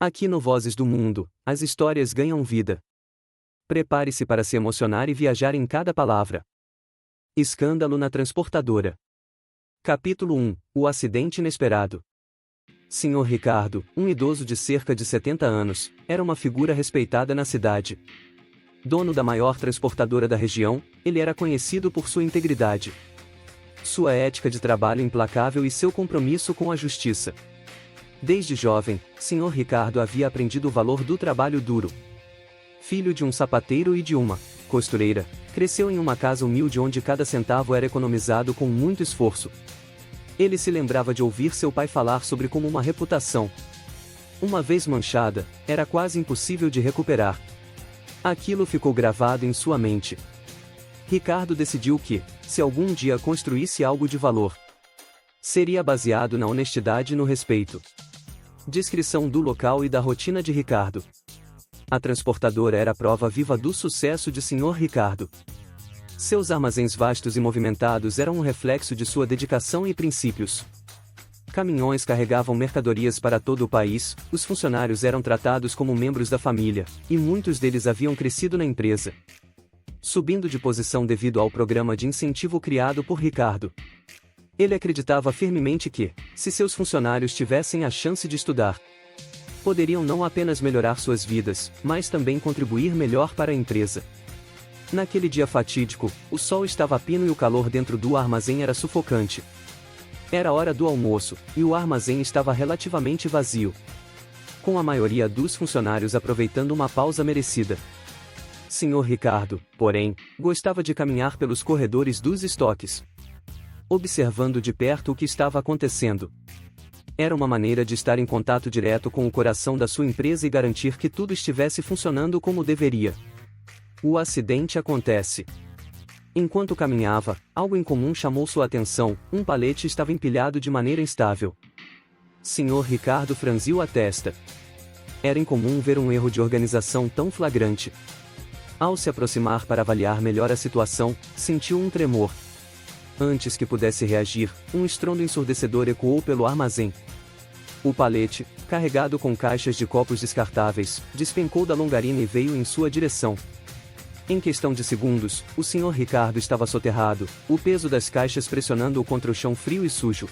Aqui no Vozes do Mundo, as histórias ganham vida. Prepare-se para se emocionar e viajar em cada palavra. Escândalo na transportadora. Capítulo 1 – O acidente inesperado. Sr. Ricardo, um idoso de cerca de 70 anos, era uma figura respeitada na cidade. Dono da maior transportadora da região, ele era conhecido por sua integridade, sua ética de trabalho implacável e seu compromisso com a justiça. Desde jovem, Sr. Ricardo havia aprendido o valor do trabalho duro. Filho de um sapateiro e de uma costureira, cresceu em uma casa humilde onde cada centavo era economizado com muito esforço. Ele se lembrava de ouvir seu pai falar sobre como uma reputação, uma vez manchada, era quase impossível de recuperar. Aquilo ficou gravado em sua mente. Ricardo decidiu que, se algum dia construísse algo de valor, seria baseado na honestidade e no respeito. Descrição do local e da rotina de Ricardo. A transportadora era a prova viva do sucesso de Sr. Ricardo. Seus armazéns vastos e movimentados eram um reflexo de sua dedicação e princípios. Caminhões carregavam mercadorias para todo o país, os funcionários eram tratados como membros da família, e muitos deles haviam crescido na empresa, subindo de posição devido ao programa de incentivo criado por Ricardo. Ele acreditava firmemente que, se seus funcionários tivessem a chance de estudar, poderiam não apenas melhorar suas vidas, mas também contribuir melhor para a empresa. Naquele dia fatídico, o sol estava a pino e o calor dentro do armazém era sufocante. Era hora do almoço, e o armazém estava relativamente vazio, com a maioria dos funcionários aproveitando uma pausa merecida. Sr. Ricardo, porém, gostava de caminhar pelos corredores dos estoques, observando de perto o que estava acontecendo. Era uma maneira de estar em contato direto com o coração da sua empresa e garantir que tudo estivesse funcionando como deveria. O acidente acontece. Enquanto caminhava, algo incomum chamou sua atenção: um palete estava empilhado de maneira instável. Sr. Ricardo franziu a testa. Era incomum ver um erro de organização tão flagrante. Ao se aproximar para avaliar melhor a situação, sentiu um tremor. Antes que pudesse reagir, um estrondo ensurdecedor ecoou pelo armazém. O palete, carregado com caixas de copos descartáveis, despencou da longarina e veio em sua direção. Em questão de segundos, o Sr. Ricardo estava soterrado, o peso das caixas pressionando-o contra o chão frio e sujo.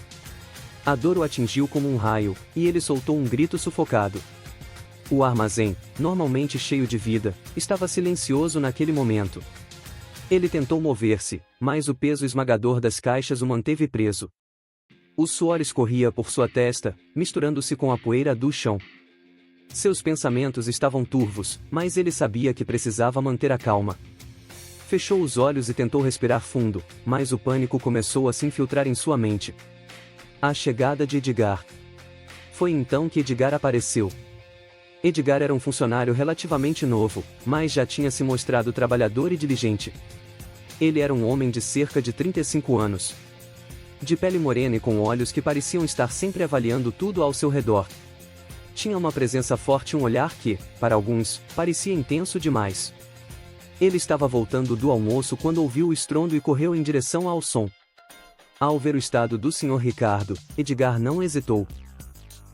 A dor o atingiu como um raio, e ele soltou um grito sufocado. O armazém, normalmente cheio de vida, estava silencioso naquele momento. Ele tentou mover-se, mas o peso esmagador das caixas o manteve preso. O suor escorria por sua testa, misturando-se com a poeira do chão. Seus pensamentos estavam turvos, mas ele sabia que precisava manter a calma. Fechou os olhos e tentou respirar fundo, mas o pânico começou a se infiltrar em sua mente. A chegada de Edgar. Foi então que Edgar apareceu. Edgar era um funcionário relativamente novo, mas já tinha se mostrado trabalhador e diligente. Ele era um homem de cerca de 35 anos. De pele morena e com olhos que pareciam estar sempre avaliando tudo ao seu redor. Tinha uma presença forte e um olhar que, para alguns, parecia intenso demais. Ele estava voltando do almoço quando ouviu o estrondo e correu em direção ao som. Ao ver o estado do Sr. Ricardo, Edgar não hesitou.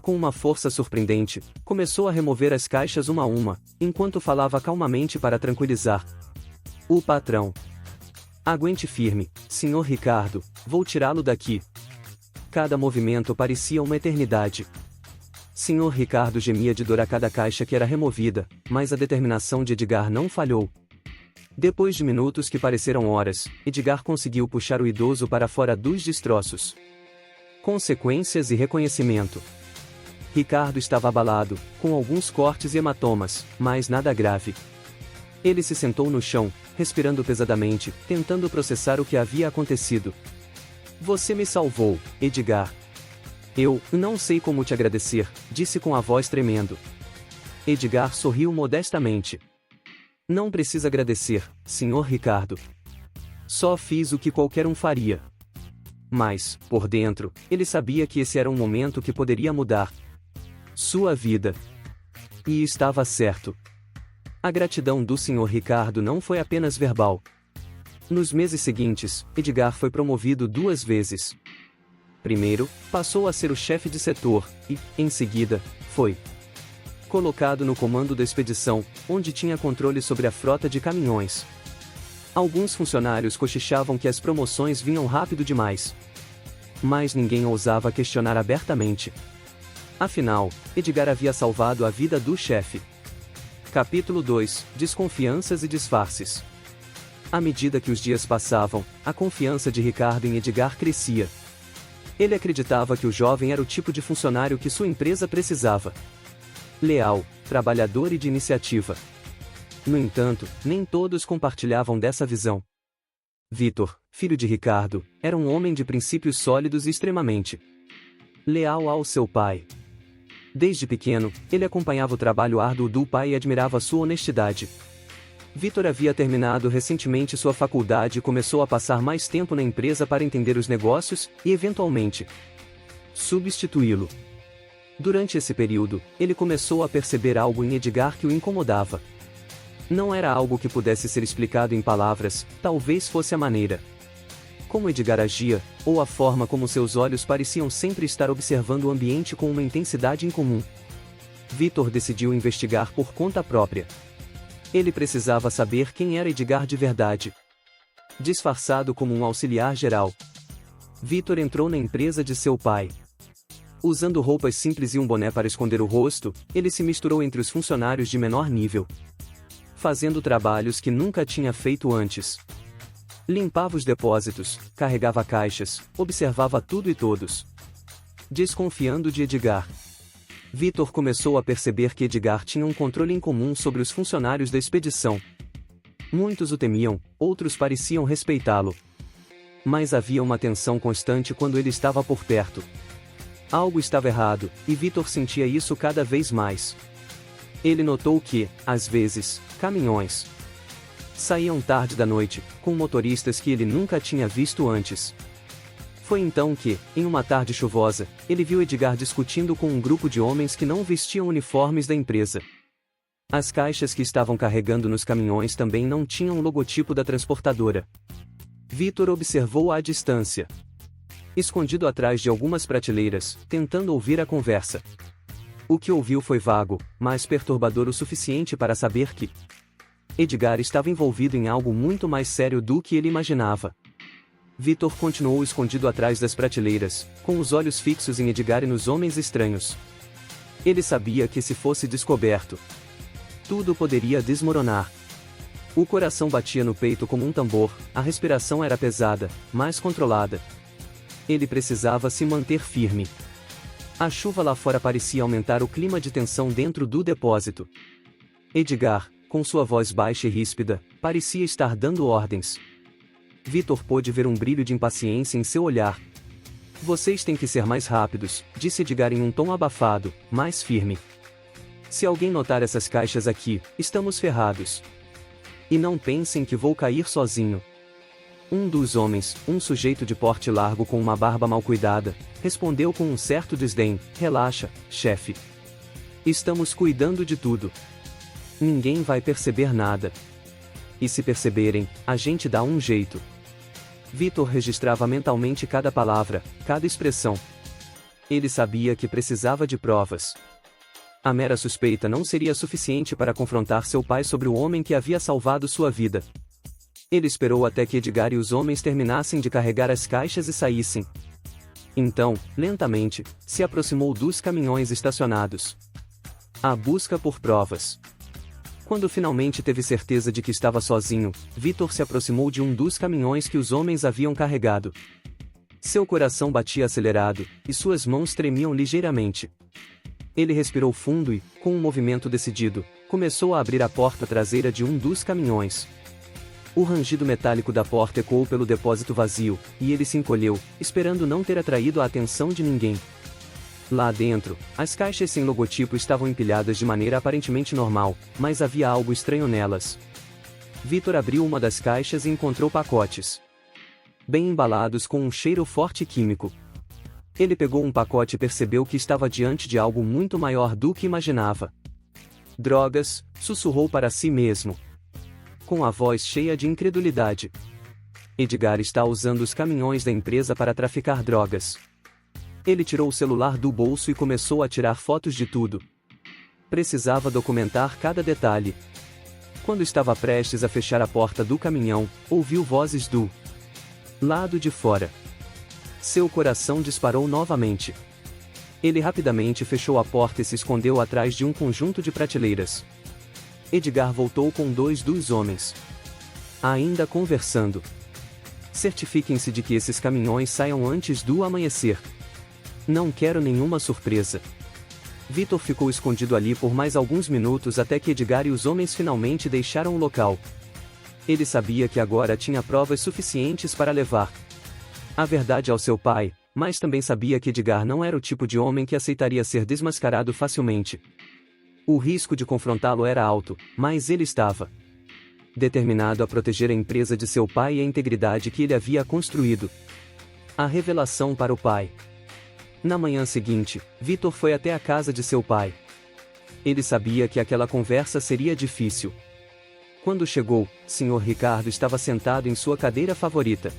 Com uma força surpreendente, começou a remover as caixas uma a uma, enquanto falava calmamente para tranquilizar o patrão. Aguente firme, Sr. Ricardo, vou tirá-lo daqui. Cada movimento parecia uma eternidade. Sr. Ricardo gemia de dor a cada caixa que era removida, mas a determinação de Edgar não falhou. Depois de minutos que pareceram horas, Edgar conseguiu puxar o idoso para fora dos destroços. Consequências e reconhecimento. Ricardo estava abalado, com alguns cortes e hematomas, mas nada grave. Ele se sentou no chão, respirando pesadamente, tentando processar o que havia acontecido. Você me salvou, Edgar. Eu não sei como te agradecer, disse com a voz tremendo. Edgar sorriu modestamente. Não precisa agradecer, Sr. Ricardo. Só fiz o que qualquer um faria. Mas, por dentro, ele sabia que esse era um momento que poderia mudar sua vida. E estava certo. A gratidão do Sr. Ricardo não foi apenas verbal. Nos meses seguintes, Edgar foi promovido 2 vezes. Primeiro, passou a ser o chefe de setor, e, em seguida, foi colocado no comando da expedição, onde tinha controle sobre a frota de caminhões. Alguns funcionários cochichavam que as promoções vinham rápido demais. Mas ninguém ousava questionar abertamente. Afinal, Edgar havia salvado a vida do chefe. Capítulo 2 – Desconfianças e disfarces. À medida que os dias passavam, a confiança de Ricardo em Edgar crescia. Ele acreditava que o jovem era o tipo de funcionário que sua empresa precisava. Leal, trabalhador e de iniciativa. No entanto, nem todos compartilhavam dessa visão. Vitor, filho de Ricardo, era um homem de princípios sólidos e extremamente leal ao seu pai. Desde pequeno, ele acompanhava o trabalho árduo do pai e admirava sua honestidade. Vitor havia terminado recentemente sua faculdade e começou a passar mais tempo na empresa para entender os negócios e, eventualmente, substituí-lo. Durante esse período, ele começou a perceber algo em Edgar que o incomodava. Não era algo que pudesse ser explicado em palavras, talvez fosse a maneira como Edgar agia, ou a forma como seus olhos pareciam sempre estar observando o ambiente com uma intensidade incomum. Vitor decidiu investigar por conta própria. Ele precisava saber quem era Edgar de verdade. Disfarçado como um auxiliar geral, Vitor entrou na empresa de seu pai. Usando roupas simples e um boné para esconder o rosto, ele se misturou entre os funcionários de menor nível, fazendo trabalhos que nunca tinha feito antes. Limpava os depósitos, carregava caixas, observava tudo e todos. Desconfiando de Edgar, Vitor começou a perceber que Edgar tinha um controle incomum sobre os funcionários da expedição. Muitos o temiam, outros pareciam respeitá-lo. Mas havia uma tensão constante quando ele estava por perto. Algo estava errado, e Vitor sentia isso cada vez mais. Ele notou que, às vezes, caminhões saíam tarde da noite, com motoristas que ele nunca tinha visto antes. Foi então que, em uma tarde chuvosa, ele viu Edgar discutindo com um grupo de homens que não vestiam uniformes da empresa. As caixas que estavam carregando nos caminhões também não tinham o logotipo da transportadora. Vitor observou à distância, escondido atrás de algumas prateleiras, tentando ouvir a conversa. O que ouviu foi vago, mas perturbador o suficiente para saber que Edgar estava envolvido em algo muito mais sério do que ele imaginava. Vitor continuou escondido atrás das prateleiras, com os olhos fixos em Edgar e nos homens estranhos. Ele sabia que se fosse descoberto, tudo poderia desmoronar. O coração batia no peito como um tambor, a respiração era pesada, mas controlada. Ele precisava se manter firme. A chuva lá fora parecia aumentar o clima de tensão dentro do depósito. Edgar, com sua voz baixa e ríspida, parecia estar dando ordens. Vitor pôde ver um brilho de impaciência em seu olhar. Vocês têm que ser mais rápidos, disse Edgar em um tom abafado, mais firme. Se alguém notar essas caixas aqui, estamos ferrados. E não pensem que vou cair sozinho. Um dos homens, um sujeito de porte largo com uma barba mal cuidada, respondeu com um certo desdém: relaxa, chefe. Estamos cuidando de tudo. Ninguém vai perceber nada. E se perceberem, a gente dá um jeito. Vitor registrava mentalmente cada palavra, cada expressão. Ele sabia que precisava de provas. A mera suspeita não seria suficiente para confrontar seu pai sobre o homem que havia salvado sua vida. Ele esperou até que Edgar e os homens terminassem de carregar as caixas e saíssem. Então, lentamente, se aproximou dos caminhões estacionados. A busca por provas. Quando finalmente teve certeza de que estava sozinho, Vitor se aproximou de um dos caminhões que os homens haviam carregado. Seu coração batia acelerado, e suas mãos tremiam ligeiramente. Ele respirou fundo e, com um movimento decidido, começou a abrir a porta traseira de um dos caminhões. O rangido metálico da porta ecoou pelo depósito vazio, e ele se encolheu, esperando não ter atraído a atenção de ninguém. Lá dentro, as caixas sem logotipo estavam empilhadas de maneira aparentemente normal, mas havia algo estranho nelas. Vitor abriu uma das caixas e encontrou pacotes bem embalados com um cheiro forte químico. Ele pegou um pacote e percebeu que estava diante de algo muito maior do que imaginava. Drogas, sussurrou para si mesmo, com a voz cheia de incredulidade. Edgar está usando os caminhões da empresa para traficar drogas. Ele tirou o celular do bolso e começou a tirar fotos de tudo. Precisava documentar cada detalhe. Quando estava prestes a fechar a porta do caminhão, ouviu vozes do lado de fora. Seu coração disparou novamente. Ele rapidamente fechou a porta e se escondeu atrás de um conjunto de prateleiras. Edgar voltou com dois dos homens. Ainda conversando. Certifiquem-se de que esses caminhões saiam antes do amanhecer. Não quero nenhuma surpresa. Vitor ficou escondido ali por mais alguns minutos até que Edgar e os homens finalmente deixaram o local. Ele sabia que agora tinha provas suficientes para levar a verdade ao seu pai, mas também sabia que Edgar não era o tipo de homem que aceitaria ser desmascarado facilmente. O risco de confrontá-lo era alto, mas ele estava determinado a proteger a empresa de seu pai e a integridade que ele havia construído. A revelação para o pai. Na manhã seguinte, Vitor foi até a casa de seu pai. Ele sabia que aquela conversa seria difícil. Quando chegou, Sr. Ricardo estava sentado em sua cadeira favorita.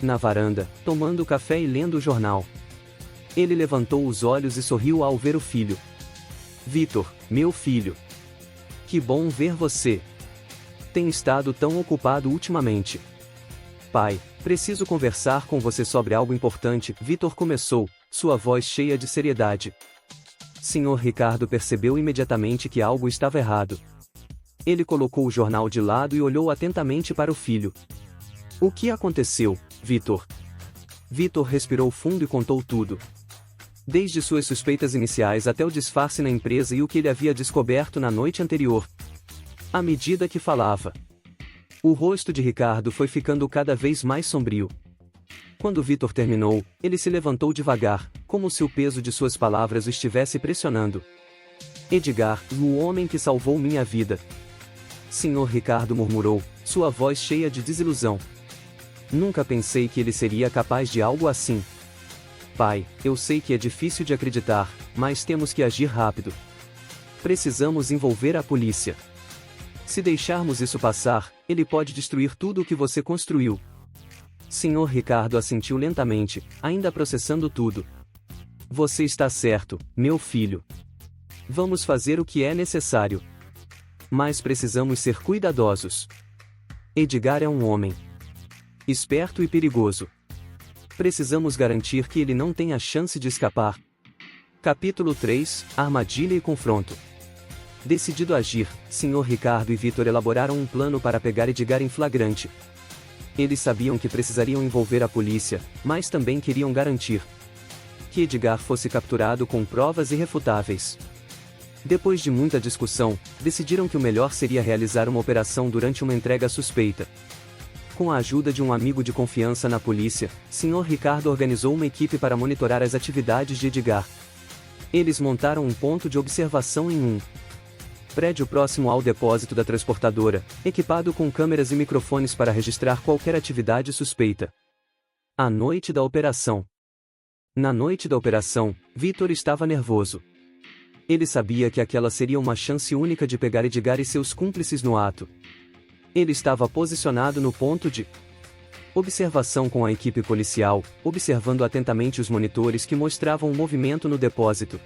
Na varanda, tomando café e lendo o jornal. Ele levantou os olhos e sorriu ao ver o filho. Vitor, meu filho. Que bom ver você. Tem estado tão ocupado ultimamente. Pai, preciso conversar com você sobre algo importante, Vitor começou, sua voz cheia de seriedade. Sr. Ricardo percebeu imediatamente que algo estava errado. Ele colocou o jornal de lado e olhou atentamente para o filho. O que aconteceu, Vitor? Vitor respirou fundo e contou tudo. Desde suas suspeitas iniciais até o disfarce na empresa e o que ele havia descoberto na noite anterior. À medida que falava, o rosto de Ricardo foi ficando cada vez mais sombrio. Quando Vitor terminou, ele se levantou devagar, como se o peso de suas palavras o estivesse pressionando. Edgar, o homem que salvou minha vida. Sr. Ricardo murmurou, sua voz cheia de desilusão. Nunca pensei que ele seria capaz de algo assim. Pai, eu sei que é difícil de acreditar, mas temos que agir rápido. Precisamos envolver a polícia. Se deixarmos isso passar, ele pode destruir tudo o que você construiu. Sr. Ricardo assentiu lentamente, ainda processando tudo. Você está certo, meu filho. Vamos fazer o que é necessário. Mas precisamos ser cuidadosos. Edgar é um homem esperto e perigoso. Precisamos garantir que ele não tenha chance de escapar. Capítulo 3 – Armadilha e confronto. Decidido a agir, Sr. Ricardo e Vitor elaboraram um plano para pegar Edgar em flagrante. Eles sabiam que precisariam envolver a polícia, mas também queriam garantir que Edgar fosse capturado com provas irrefutáveis. Depois de muita discussão, decidiram que o melhor seria realizar uma operação durante uma entrega suspeita. Com a ajuda de um amigo de confiança na polícia, Sr. Ricardo organizou uma equipe para monitorar as atividades de Edgar. Eles montaram um ponto de observação em um prédio próximo ao depósito da transportadora, equipado com câmeras e microfones para registrar qualquer atividade suspeita. A noite da operação. Na noite da operação, Vitor estava nervoso. Ele sabia que aquela seria uma chance única de pegar Edgar e seus cúmplices no ato. Ele estava posicionado no ponto de observação com a equipe policial, observando atentamente os monitores que mostravam o movimento no depósito.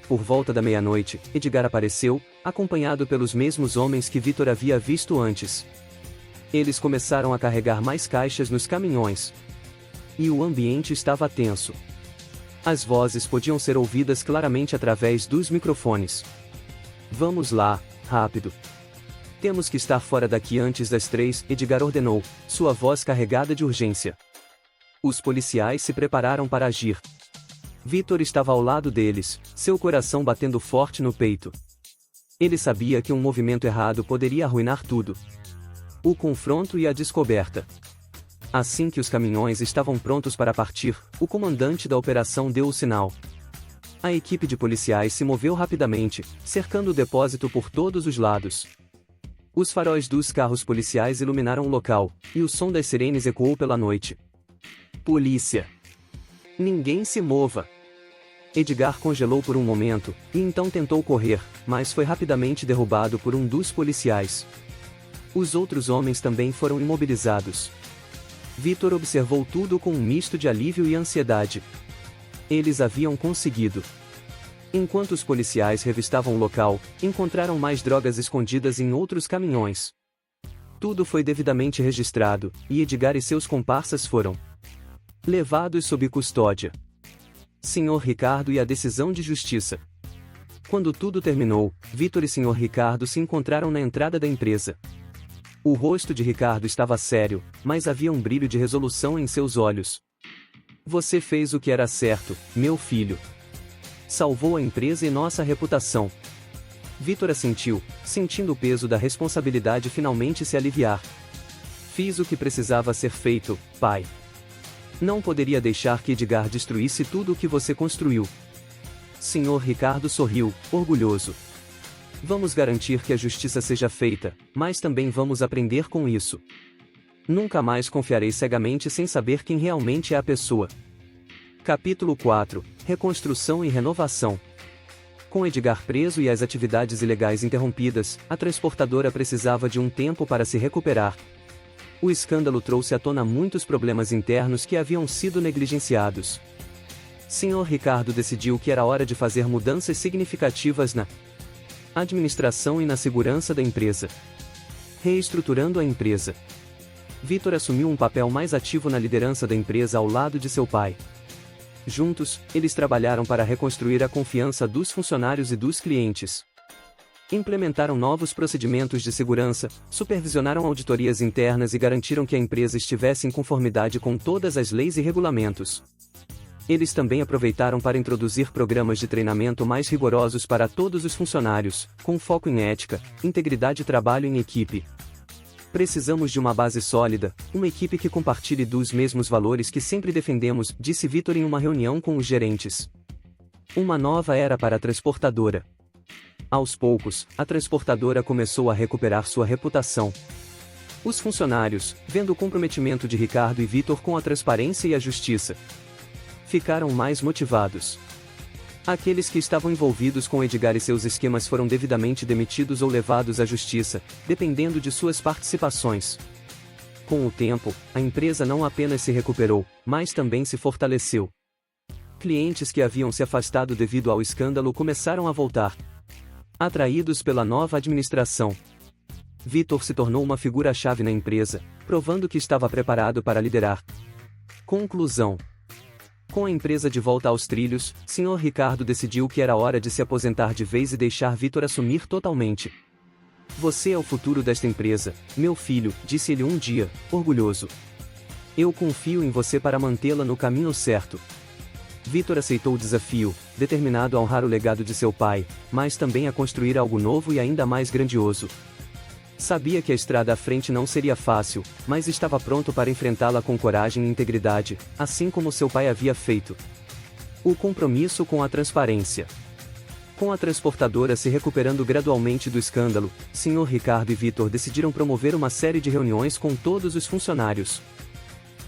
Por volta da meia-noite, Edgar apareceu, acompanhado pelos mesmos homens que Vitor havia visto antes. Eles começaram a carregar mais caixas nos caminhões. E o ambiente estava tenso. As vozes podiam ser ouvidas claramente através dos microfones. Vamos lá, rápido. Temos que estar fora daqui antes das 3, Edgar ordenou, sua voz carregada de urgência. Os policiais se prepararam para agir. Vitor estava ao lado deles, seu coração batendo forte no peito. Ele sabia que um movimento errado poderia arruinar tudo. O confronto e a descoberta. Assim que os caminhões estavam prontos para partir, o comandante da operação deu o sinal. A equipe de policiais se moveu rapidamente, cercando o depósito por todos os lados. Os faróis dos carros policiais iluminaram o local, e o som das sirenes ecoou pela noite. Polícia! Ninguém se mova! Edgar congelou por um momento, e então tentou correr, mas foi rapidamente derrubado por um dos policiais. Os outros homens também foram imobilizados. Vitor observou tudo com um misto de alívio e ansiedade. Eles haviam conseguido Enquanto os policiais revistavam o local, encontraram mais drogas escondidas em outros caminhões. Tudo foi devidamente registrado, e Edgar e seus comparsas foram levados sob custódia. Sr. Ricardo e a decisão de justiça. Quando tudo terminou, Vitor e Sr. Ricardo se encontraram na entrada da empresa. O rosto de Ricardo estava sério, mas havia um brilho de resolução em seus olhos. Você fez o que era certo, meu filho. Salvou a empresa e nossa reputação. Vitor assentiu, sentindo o peso da responsabilidade finalmente se aliviar. Fiz o que precisava ser feito, pai. Não poderia deixar que Edgar destruísse tudo o que você construiu. Sr. Ricardo sorriu, orgulhoso. Vamos garantir que a justiça seja feita, mas também vamos aprender com isso. Nunca mais confiarei cegamente sem saber quem realmente é a pessoa. Capítulo 4 – Reconstrução e renovação. Com Edgar preso e as atividades ilegais interrompidas, a transportadora precisava de um tempo para se recuperar. O escândalo trouxe à tona muitos problemas internos que haviam sido negligenciados. Sr. Ricardo decidiu que era hora de fazer mudanças significativas na administração e na segurança da empresa. Reestruturando a empresa. Vitor assumiu um papel mais ativo na liderança da empresa ao lado de seu pai. Juntos, eles trabalharam para reconstruir a confiança dos funcionários e dos clientes. Implementaram novos procedimentos de segurança, supervisionaram auditorias internas e garantiram que a empresa estivesse em conformidade com todas as leis e regulamentos. Eles também aproveitaram para introduzir programas de treinamento mais rigorosos para todos os funcionários, com foco em ética, integridade e trabalho em equipe. Precisamos de uma base sólida, uma equipe que compartilhe dos mesmos valores que sempre defendemos, disse Vitor em uma reunião com os gerentes. Uma nova era para a transportadora. Aos poucos, a transportadora começou a recuperar sua reputação. Os funcionários, vendo o comprometimento de Ricardo e Vitor com a transparência e a justiça, ficaram mais motivados. Aqueles que estavam envolvidos com Edgar e seus esquemas foram devidamente demitidos ou levados à justiça, dependendo de suas participações. Com o tempo, a empresa não apenas se recuperou, mas também se fortaleceu. Clientes que haviam se afastado devido ao escândalo começaram a voltar, atraídos pela nova administração. Vitor se tornou uma figura-chave na empresa, provando que estava preparado para liderar. Conclusão. Com a empresa de volta aos trilhos, Sr. Ricardo decidiu que era hora de se aposentar de vez e deixar Vitor assumir totalmente. Você é o futuro desta empresa, meu filho, disse ele um dia, orgulhoso. Eu confio em você para mantê-la no caminho certo. Vitor aceitou o desafio, determinado a honrar o legado de seu pai, mas também a construir algo novo e ainda mais grandioso. Sabia que a estrada à frente não seria fácil, mas estava pronto para enfrentá-la com coragem e integridade, assim como seu pai havia feito. O compromisso com a transparência. Com a transportadora se recuperando gradualmente do escândalo, Sr. Ricardo e Vitor decidiram promover uma série de reuniões com todos os funcionários.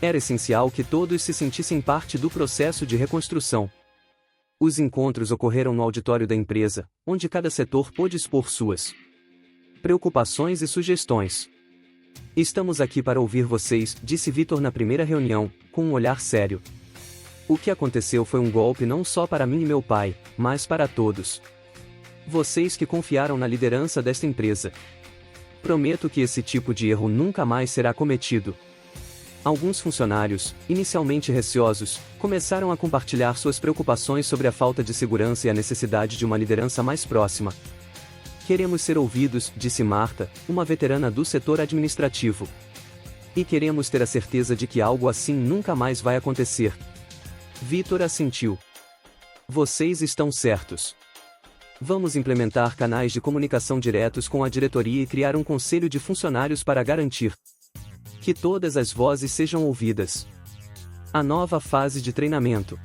Era essencial que todos se sentissem parte do processo de reconstrução. Os encontros ocorreram no auditório da empresa, onde cada setor pôde expor suas preocupações e sugestões. Estamos aqui para ouvir vocês, disse Vitor na primeira reunião, com um olhar sério. O que aconteceu foi um golpe não só para mim e meu pai, mas para todos. Vocês que confiaram na liderança desta empresa. Prometo que esse tipo de erro nunca mais será cometido. Alguns funcionários, inicialmente receosos, começaram a compartilhar suas preocupações sobre a falta de segurança e a necessidade de uma liderança mais próxima. Queremos ser ouvidos, disse Marta, uma veterana do setor administrativo. E queremos ter a certeza de que algo assim nunca mais vai acontecer. Vitor assentiu. Vocês estão certos. Vamos implementar canais de comunicação diretos com a diretoria e criar um conselho de funcionários para garantir que todas as vozes sejam ouvidas. A nova fase de treinamento.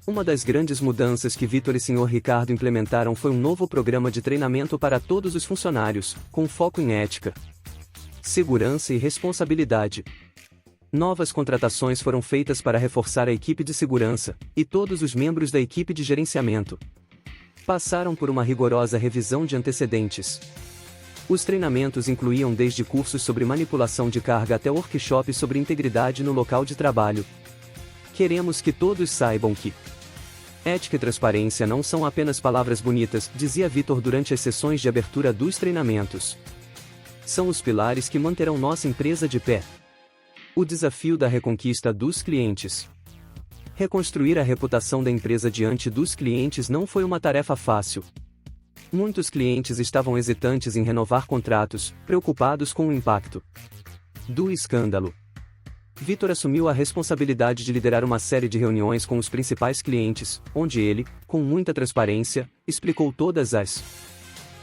Uma das grandes mudanças que Vitor e Sr. Ricardo implementaram foi um novo programa de treinamento para todos os funcionários, com foco em ética, segurança e responsabilidade. Novas contratações foram feitas para reforçar a equipe de segurança, e todos os membros da equipe de gerenciamento passaram por uma rigorosa revisão de antecedentes. Os treinamentos incluíam desde cursos sobre manipulação de carga até workshops sobre integridade no local de trabalho. Queremos que todos saibam que Ética e transparência não são apenas palavras bonitas, dizia Vitor durante as sessões de abertura dos treinamentos. São os pilares que manterão nossa empresa de pé. O desafio da reconquista dos clientes. Reconstruir a reputação da empresa diante dos clientes não foi uma tarefa fácil. Muitos clientes estavam hesitantes em renovar contratos, preocupados com o impacto do escândalo. Vitor assumiu a responsabilidade de liderar uma série de reuniões com os principais clientes, onde ele, com muita transparência, explicou todas as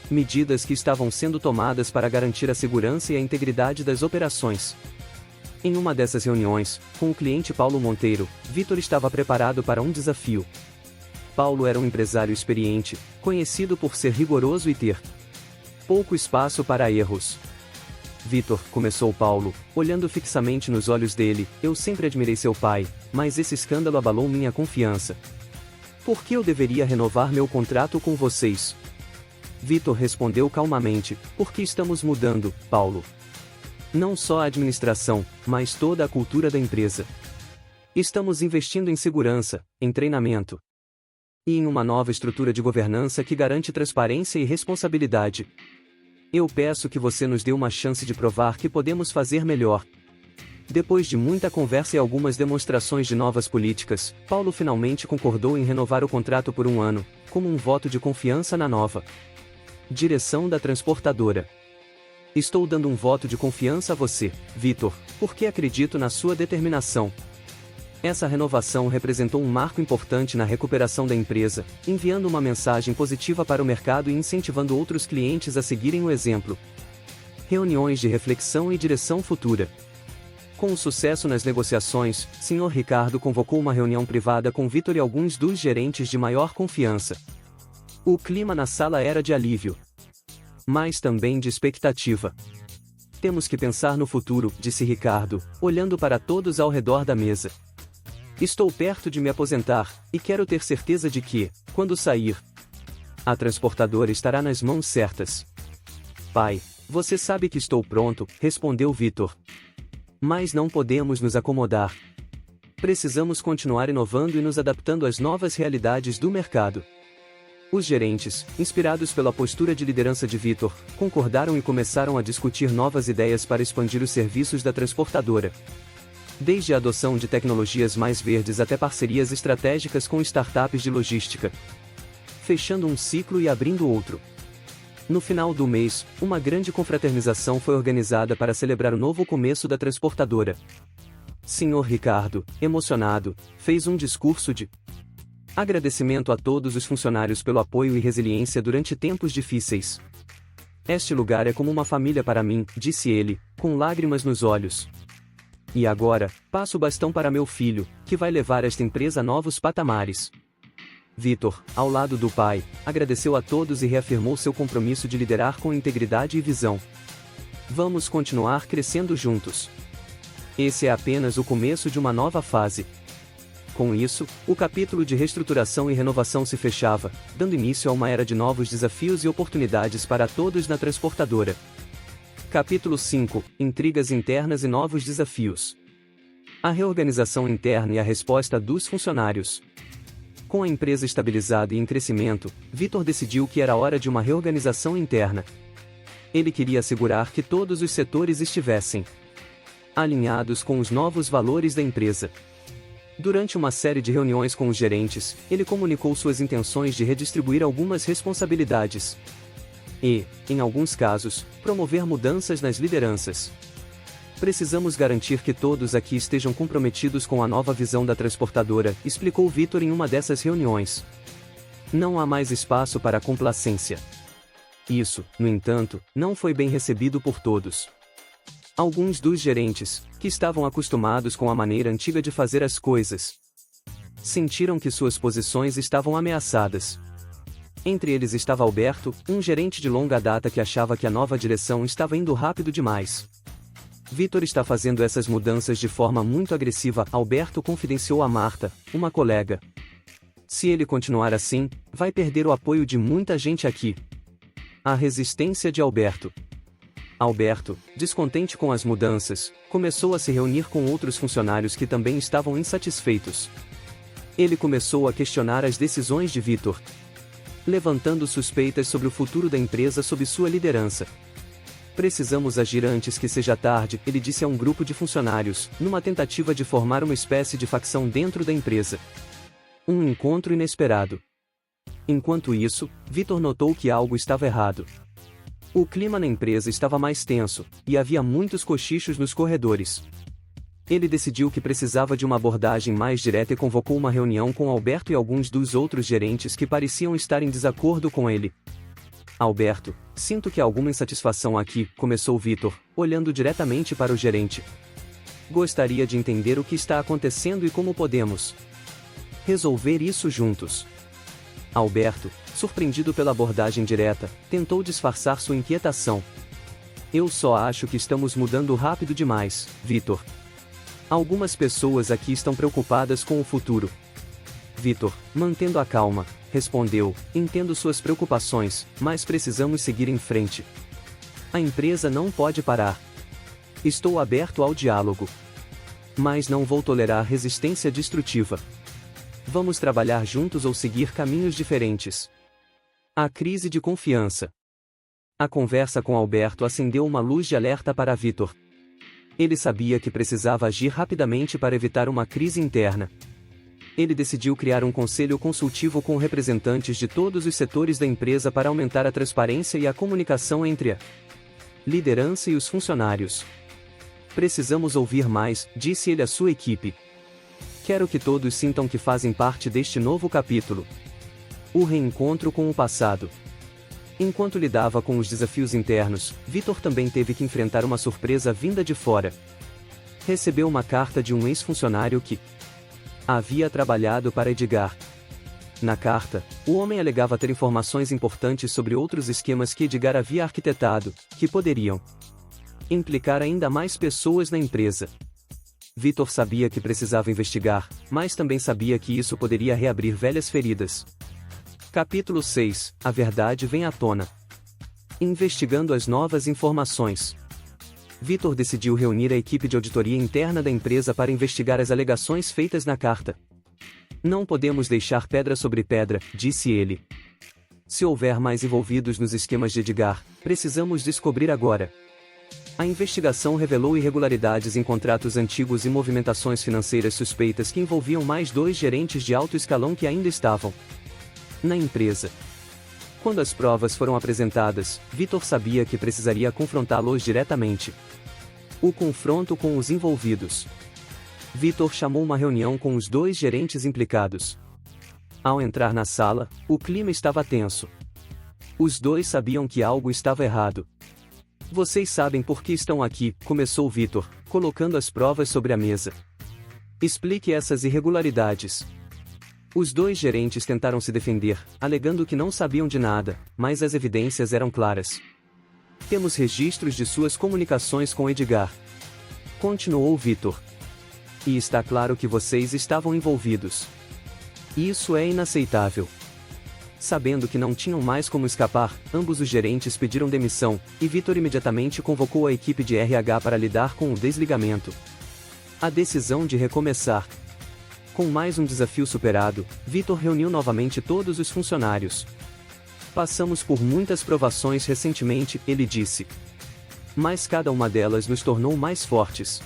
medidas que estavam sendo tomadas para garantir a segurança e a integridade das operações. Em uma dessas reuniões, com o cliente Paulo Monteiro, Vitor estava preparado para um desafio. Paulo era um empresário experiente, conhecido por ser rigoroso e ter pouco espaço para erros. Vitor, começou Paulo, olhando fixamente nos olhos dele, eu sempre admirei seu pai, mas esse escândalo abalou minha confiança. Por que eu deveria renovar meu contrato com vocês? Vitor respondeu calmamente, porque estamos mudando, Paulo. Não só a administração, mas toda a cultura da empresa. Estamos investindo em segurança, em treinamento e em uma nova estrutura de governança que garante transparência e responsabilidade. Eu peço que você nos dê uma chance de provar que podemos fazer melhor. Depois de muita conversa e algumas demonstrações de novas políticas, Paulo finalmente concordou em renovar o contrato por 1 ano, como um voto de confiança na nova direção da transportadora. Estou dando um voto de confiança a você, Vitor, porque acredito na sua determinação. Essa renovação representou um marco importante na recuperação da empresa, enviando uma mensagem positiva para o mercado e incentivando outros clientes a seguirem o exemplo. Reuniões de reflexão e direção futura. Com o sucesso nas negociações, Sr. Ricardo convocou uma reunião privada com Vitor e alguns dos gerentes de maior confiança. O clima na sala era de alívio, mas também de expectativa. Temos que pensar no futuro, disse Ricardo, olhando para todos ao redor da mesa. Estou perto de me aposentar, e quero ter certeza de que, quando sair, a transportadora estará nas mãos certas. Pai, você sabe que estou pronto, respondeu Vitor. Mas não podemos nos acomodar. Precisamos continuar inovando e nos adaptando às novas realidades do mercado. Os gerentes, inspirados pela postura de liderança de Vitor, concordaram e começaram a discutir novas ideias para expandir os serviços da transportadora. Desde a adoção de tecnologias mais verdes até parcerias estratégicas com startups de logística. Fechando um ciclo e abrindo outro. No final do mês, uma grande confraternização foi organizada para celebrar o novo começo da transportadora. Sr. Ricardo, emocionado, fez um discurso de agradecimento a todos os funcionários pelo apoio e resiliência durante tempos difíceis. Este lugar é como uma família para mim, disse ele, com lágrimas nos olhos. E agora, passo o bastão para meu filho, que vai levar esta empresa a novos patamares. Vitor, ao lado do pai, agradeceu a todos e reafirmou seu compromisso de liderar com integridade e visão. Vamos continuar crescendo juntos. Esse é apenas o começo de uma nova fase. Com isso, o capítulo de reestruturação e renovação se fechava, dando início a uma era de novos desafios e oportunidades para todos na transportadora. Capítulo 5 – Intrigas internas e novos desafios. A reorganização interna e a resposta dos funcionários. Com a empresa estabilizada e em crescimento, Vitor decidiu que era hora de uma reorganização interna. Ele queria assegurar que todos os setores estivessem alinhados com os novos valores da empresa. Durante uma série de reuniões com os gerentes, ele comunicou suas intenções de redistribuir algumas responsabilidades e, em alguns casos, promover mudanças nas lideranças. Precisamos garantir que todos aqui estejam comprometidos com a nova visão da transportadora, explicou Vitor em uma dessas reuniões. Não há mais espaço para complacência. Isso, no entanto, não foi bem recebido por todos. Alguns dos gerentes, que estavam acostumados com a maneira antiga de fazer as coisas, sentiram que suas posições estavam ameaçadas. Entre eles estava Alberto, um gerente de longa data que achava que a nova direção estava indo rápido demais. Vitor está fazendo essas mudanças de forma muito agressiva, Alberto confidenciou a Marta, uma colega. Se ele continuar assim, vai perder o apoio de muita gente aqui. A resistência de Alberto. Alberto, descontente com as mudanças, começou a se reunir com outros funcionários que também estavam insatisfeitos. Ele começou a questionar as decisões de Vitor, levantando suspeitas sobre o futuro da empresa sob sua liderança. Precisamos agir antes que seja tarde, ele disse a um grupo de funcionários, numa tentativa de formar uma espécie de facção dentro da empresa. Um encontro inesperado. Enquanto isso, Vitor notou que algo estava errado. O clima na empresa estava mais tenso, e havia muitos cochichos nos corredores. Ele decidiu que precisava de uma abordagem mais direta e convocou uma reunião com Alberto e alguns dos outros gerentes que pareciam estar em desacordo com ele. Alberto, sinto que há alguma insatisfação aqui, começou Vitor, olhando diretamente para o gerente. Gostaria de entender o que está acontecendo e como podemos resolver isso juntos. Alberto, surpreendido pela abordagem direta, tentou disfarçar sua inquietação. Eu só acho que estamos mudando rápido demais, Vitor. Algumas pessoas aqui estão preocupadas com o futuro. Vitor, mantendo a calma, respondeu, entendo suas preocupações, mas precisamos seguir em frente. A empresa não pode parar. Estou aberto ao diálogo. Mas não vou tolerar resistência destrutiva. Vamos trabalhar juntos ou seguir caminhos diferentes. A crise de confiança. A conversa com Alberto acendeu uma luz de alerta para Vitor. Ele sabia que precisava agir rapidamente para evitar uma crise interna. Ele decidiu criar um conselho consultivo com representantes de todos os setores da empresa para aumentar a transparência e a comunicação entre a liderança e os funcionários. Precisamos ouvir mais, disse ele à sua equipe. Quero que todos sintam que fazem parte deste novo capítulo. O reencontro com o passado. Enquanto lidava com os desafios internos, Vitor também teve que enfrentar uma surpresa vinda de fora. Recebeu uma carta de um ex-funcionário que havia trabalhado para Edgar. Na carta, o homem alegava ter informações importantes sobre outros esquemas que Edgar havia arquitetado, que poderiam implicar ainda mais pessoas na empresa. Vitor sabia que precisava investigar, mas também sabia que isso poderia reabrir velhas feridas. Capítulo 6 – A verdade vem à tona. Investigando as novas informações. Vitor decidiu reunir a equipe de auditoria interna da empresa para investigar as alegações feitas na carta. Não podemos deixar pedra sobre pedra, disse ele. Se houver mais envolvidos nos esquemas de Edgar, precisamos descobrir agora. A investigação revelou irregularidades em contratos antigos e movimentações financeiras suspeitas que envolviam mais 2 gerentes de alto escalão que ainda estavam na empresa. Quando as provas foram apresentadas, Vitor sabia que precisaria confrontá-los diretamente. O confronto com os envolvidos. Vitor chamou uma reunião com os 2 gerentes implicados. Ao entrar na sala, o clima estava tenso. Os 2 sabiam que algo estava errado. Vocês sabem por que estão aqui, começou Vitor, colocando as provas sobre a mesa. Explique essas irregularidades. Os 2 gerentes tentaram se defender, alegando que não sabiam de nada, mas as evidências eram claras. Temos registros de suas comunicações com Edgar. Continuou Vitor. E está claro que vocês estavam envolvidos. Isso é inaceitável. Sabendo que não tinham mais como escapar, ambos os gerentes pediram demissão, e Vitor imediatamente convocou a equipe de RH para lidar com o desligamento. A decisão de recomeçar. Com mais um desafio superado, Vitor reuniu novamente todos os funcionários. Passamos por muitas provações recentemente, ele disse. Mas cada uma delas nos tornou mais fortes.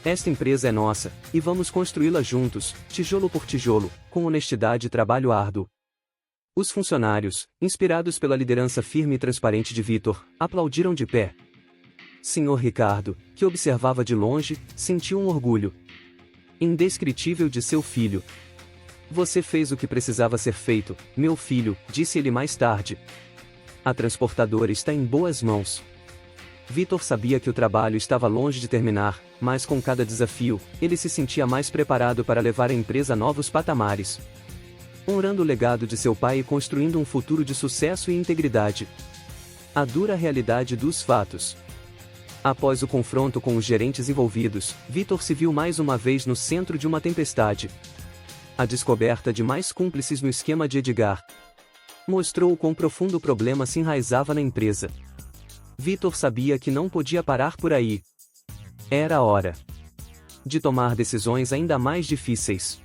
Esta empresa é nossa, e vamos construí-la juntos, tijolo por tijolo, com honestidade e trabalho árduo. Os funcionários, inspirados pela liderança firme e transparente de Vitor, aplaudiram de pé. Senhor Ricardo, que observava de longe, sentiu um orgulho indescritível de seu filho. Você fez o que precisava ser feito, meu filho, disse ele mais tarde. A transportadora está em boas mãos. Vitor sabia que o trabalho estava longe de terminar, mas com cada desafio, ele se sentia mais preparado para levar a empresa a novos patamares. Honrando o legado de seu pai e construindo um futuro de sucesso e integridade. A dura realidade dos fatos. Após o confronto com os gerentes envolvidos, Vitor se viu mais uma vez no centro de uma tempestade. A descoberta de mais cúmplices no esquema de Edgar mostrou o quão profundo o problema se enraizava na empresa. Vitor sabia que não podia parar por aí. Era a hora de tomar decisões ainda mais difíceis.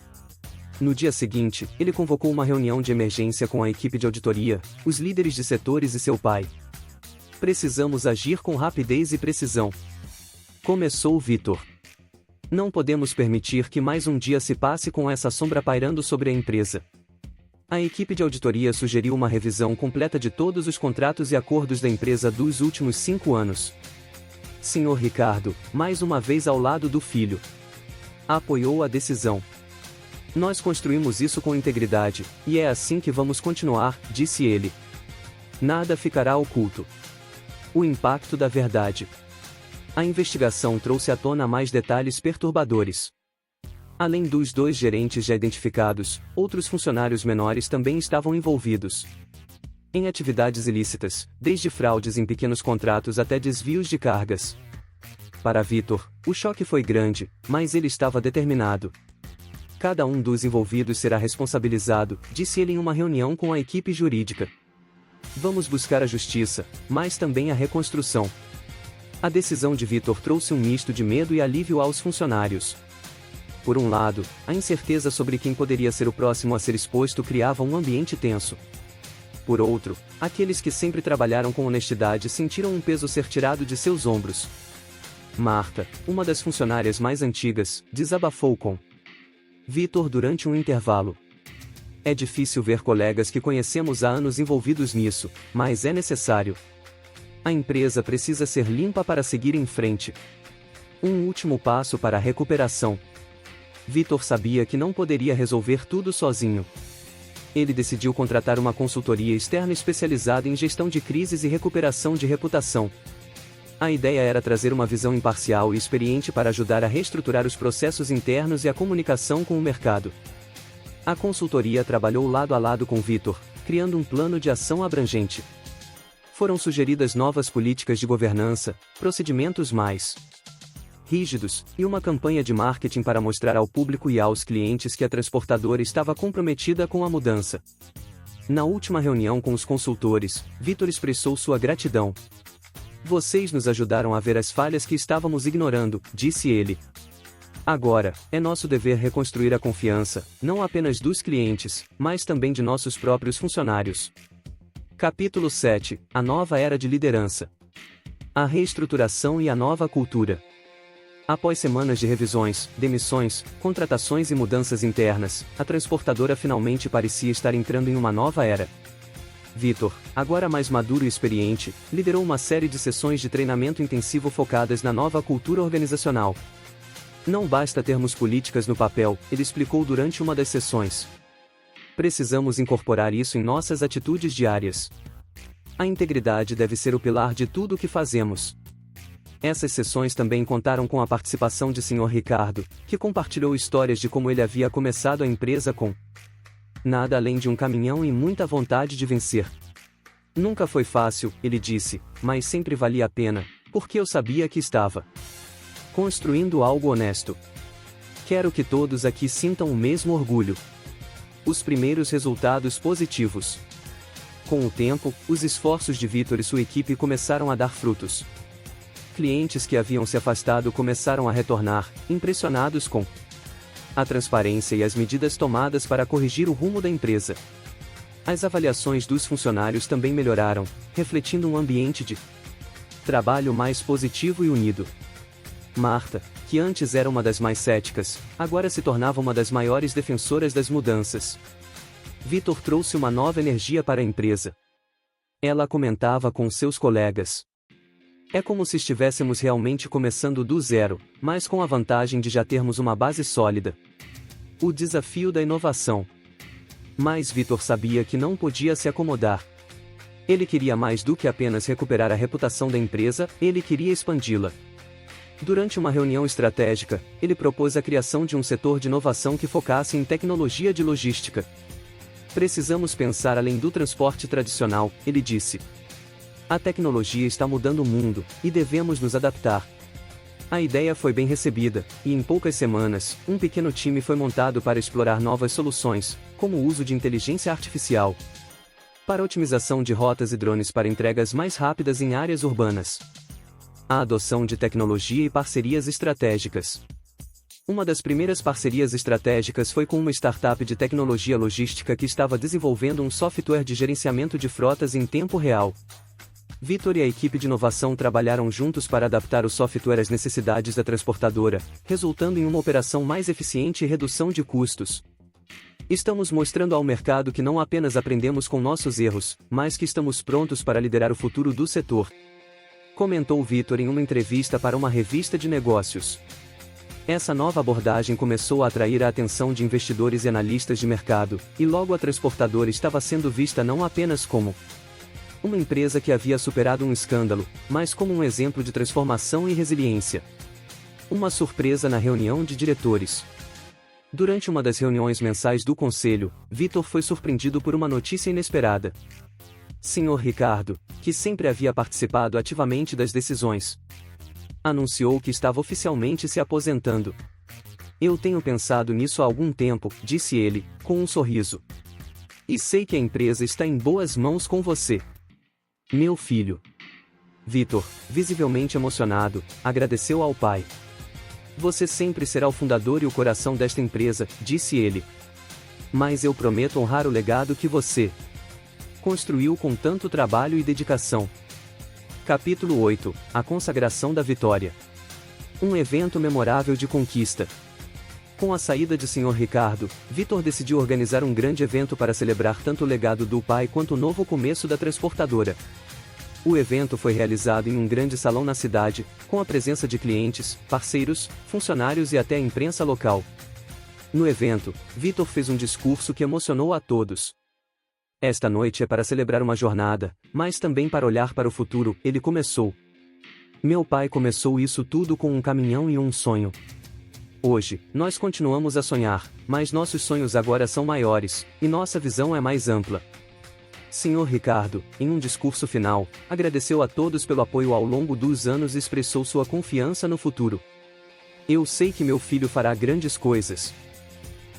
No dia seguinte, ele convocou uma reunião de emergência com a equipe de auditoria, os líderes de setores e seu pai. Precisamos agir com rapidez e precisão. Começou Vitor. Não podemos permitir que mais um dia se passe com essa sombra pairando sobre a empresa. A equipe de auditoria sugeriu uma revisão completa de todos os contratos e acordos da empresa dos últimos 5 anos. Sr. Ricardo, mais uma vez ao lado do filho, apoiou a decisão. Nós construímos isso com integridade, e é assim que vamos continuar, disse ele. Nada ficará oculto. O impacto da verdade. A investigação trouxe à tona mais detalhes perturbadores. Além dos 2 gerentes já identificados, outros funcionários menores também estavam envolvidos em atividades ilícitas, desde fraudes em pequenos contratos até desvios de cargas. Para Vitor, o choque foi grande, mas ele estava determinado. Cada um dos envolvidos será responsabilizado, disse ele em uma reunião com a equipe jurídica. Vamos buscar a justiça, mas também a reconstrução. A decisão de Vitor trouxe um misto de medo e alívio aos funcionários. Por um lado, a incerteza sobre quem poderia ser o próximo a ser exposto criava um ambiente tenso. Por outro, aqueles que sempre trabalharam com honestidade sentiram um peso ser tirado de seus ombros. Marta, uma das funcionárias mais antigas, desabafou com Vitor durante um intervalo. É difícil ver colegas que conhecemos há anos envolvidos nisso, mas é necessário. A empresa precisa ser limpa para seguir em frente. Um último passo para a recuperação. Vitor sabia que não poderia resolver tudo sozinho. Ele decidiu contratar uma consultoria externa especializada em gestão de crises e recuperação de reputação. A ideia era trazer uma visão imparcial e experiente para ajudar a reestruturar os processos internos e a comunicação com o mercado. A consultoria trabalhou lado a lado com Vitor, criando um plano de ação abrangente. Foram sugeridas novas políticas de governança, procedimentos mais rígidos, e uma campanha de marketing para mostrar ao público e aos clientes que a transportadora estava comprometida com a mudança. Na última reunião com os consultores, Vitor expressou sua gratidão. Vocês nos ajudaram a ver as falhas que estávamos ignorando, disse ele. Agora, é nosso dever reconstruir a confiança, não apenas dos clientes, mas também de nossos próprios funcionários. Capítulo 7 – A nova era de liderança. A reestruturação e a nova cultura. Após semanas de revisões, demissões, contratações e mudanças internas, a transportadora finalmente parecia estar entrando em uma nova era. Vitor, agora mais maduro e experiente, liderou uma série de sessões de treinamento intensivo focadas na nova cultura organizacional. Não basta termos políticas no papel, ele explicou durante uma das sessões. Precisamos incorporar isso em nossas atitudes diárias. A integridade deve ser o pilar de tudo o que fazemos. Essas sessões também contaram com a participação de Sr. Ricardo, que compartilhou histórias de como ele havia começado a empresa com nada além de um caminhão e muita vontade de vencer. Nunca foi fácil, ele disse, mas sempre valia a pena, porque eu sabia que estava construindo algo honesto. Quero que todos aqui sintam o mesmo orgulho. Os primeiros resultados positivos. Com o tempo, os esforços de Vitor e sua equipe começaram a dar frutos. Clientes que haviam se afastado começaram a retornar, impressionados com a transparência e as medidas tomadas para corrigir o rumo da empresa. As avaliações dos funcionários também melhoraram, refletindo um ambiente de trabalho mais positivo e unido. Marta, que antes era uma das mais céticas, agora se tornava uma das maiores defensoras das mudanças. Vitor trouxe uma nova energia para a empresa. Ela comentava com seus colegas. É como se estivéssemos realmente começando do zero, mas com a vantagem de já termos uma base sólida. O desafio da inovação. Mas Vitor sabia que não podia se acomodar. Ele queria mais do que apenas recuperar a reputação da empresa, ele queria expandi-la. Durante uma reunião estratégica, ele propôs a criação de um setor de inovação que focasse em tecnologia de logística. Precisamos pensar além do transporte tradicional, ele disse. A tecnologia está mudando o mundo, e devemos nos adaptar. A ideia foi bem recebida, e em poucas semanas, um pequeno time foi montado para explorar novas soluções, como o uso de inteligência artificial para otimização de rotas e drones para entregas mais rápidas em áreas urbanas. A adoção de tecnologia e parcerias estratégicas. Uma das primeiras parcerias estratégicas foi com uma startup de tecnologia logística que estava desenvolvendo um software de gerenciamento de frotas em tempo real. Vitor e a equipe de inovação trabalharam juntos para adaptar o software às necessidades da transportadora, resultando em uma operação mais eficiente e redução de custos. Estamos mostrando ao mercado que não apenas aprendemos com nossos erros, mas que estamos prontos para liderar o futuro do setor, comentou Vitor em uma entrevista para uma revista de negócios. Essa nova abordagem começou a atrair a atenção de investidores e analistas de mercado, e logo a transportadora estava sendo vista não apenas como uma empresa que havia superado um escândalo, mas como um exemplo de transformação e resiliência. Uma surpresa na reunião de diretores. Durante uma das reuniões mensais do conselho, Vitor foi surpreendido por uma notícia inesperada. Sr. Ricardo, que sempre havia participado ativamente das decisões, anunciou que estava oficialmente se aposentando. Eu tenho pensado nisso há algum tempo, disse ele, com um sorriso. E sei que a empresa está em boas mãos com você, meu filho. Vitor, visivelmente emocionado, agradeceu ao pai. Você sempre será o fundador e o coração desta empresa, disse ele. Mas eu prometo honrar o legado que você construiu com tanto trabalho e dedicação. Capítulo 8 – A consagração da vitória. Um evento memorável de conquista. Com a saída de Sr. Ricardo, Vitor decidiu organizar um grande evento para celebrar tanto o legado do pai quanto o novo começo da transportadora. O evento foi realizado em um grande salão na cidade, com a presença de clientes, parceiros, funcionários e até a imprensa local. No evento, Vitor fez um discurso que emocionou a todos. Esta noite é para celebrar uma jornada, mas também para olhar para o futuro, ele começou. Meu pai começou isso tudo com um caminhão e um sonho. Hoje, nós continuamos a sonhar, mas nossos sonhos agora são maiores, e nossa visão é mais ampla. Sr. Ricardo, em um discurso final, agradeceu a todos pelo apoio ao longo dos anos e expressou sua confiança no futuro. Eu sei que meu filho fará grandes coisas.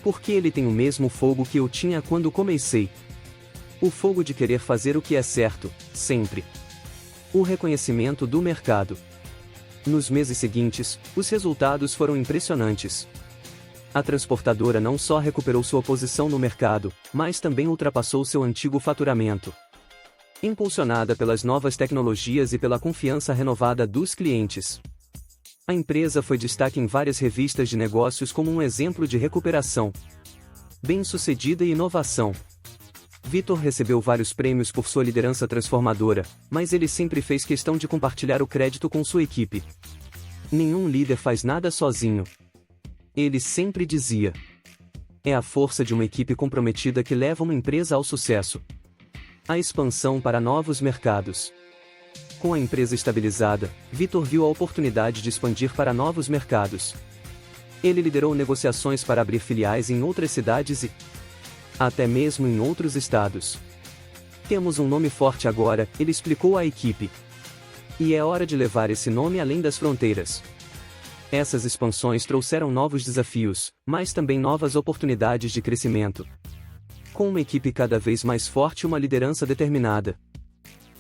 Porque ele tem o mesmo fogo que eu tinha quando comecei. O fogo de querer fazer o que é certo, sempre. O reconhecimento do mercado. Nos meses seguintes, os resultados foram impressionantes. A transportadora não só recuperou sua posição no mercado, mas também ultrapassou seu antigo faturamento. Impulsionada pelas novas tecnologias e pela confiança renovada dos clientes. A empresa foi destaque em várias revistas de negócios como um exemplo de recuperação bem-sucedida e inovação. Vitor recebeu vários prêmios por sua liderança transformadora, mas ele sempre fez questão de compartilhar o crédito com sua equipe. Nenhum líder faz nada sozinho. Ele sempre dizia: é a força de uma equipe comprometida que leva uma empresa ao sucesso. A expansão para novos mercados. Com a empresa estabilizada, Vitor viu a oportunidade de expandir para novos mercados. Ele liderou negociações para abrir filiais em outras cidades e até mesmo em outros estados. Temos um nome forte agora, ele explicou à equipe. E é hora de levar esse nome além das fronteiras. Essas expansões trouxeram novos desafios, mas também novas oportunidades de crescimento. Com uma equipe cada vez mais forte e uma liderança determinada,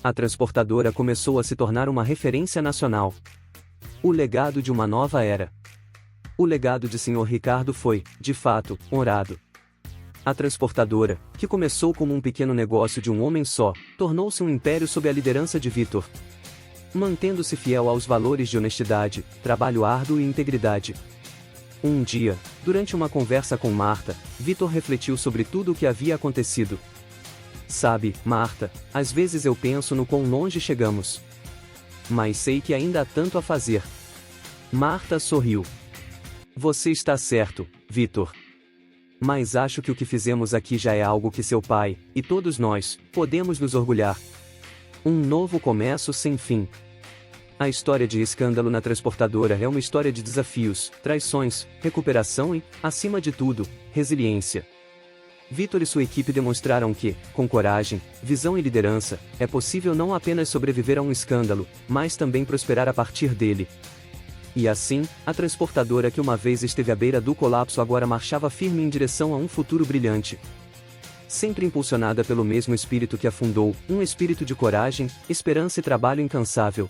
a transportadora começou a se tornar uma referência nacional. O legado de uma nova era. O legado de Sr. Ricardo foi, de fato, honrado. A transportadora, que começou como um pequeno negócio de um homem só, tornou-se um império sob a liderança de Vitor. Mantendo-se fiel aos valores de honestidade, trabalho árduo e integridade. Um dia, durante uma conversa com Marta, Vitor refletiu sobre tudo o que havia acontecido. Sabe, Marta, às vezes eu penso no quão longe chegamos. Mas sei que ainda há tanto a fazer. Marta sorriu. Você está certo, Vitor. Mas acho que o que fizemos aqui já é algo que seu pai, e todos nós, podemos nos orgulhar. Um novo começo sem fim. A história de escândalo na transportadora é uma história de desafios, traições, recuperação e, acima de tudo, resiliência. Vitor e sua equipe demonstraram que, com coragem, visão e liderança, é possível não apenas sobreviver a um escândalo, mas também prosperar a partir dele. E assim, a transportadora que uma vez esteve à beira do colapso agora marchava firme em direção a um futuro brilhante. Sempre impulsionada pelo mesmo espírito que a fundou, um espírito de coragem, esperança e trabalho incansável.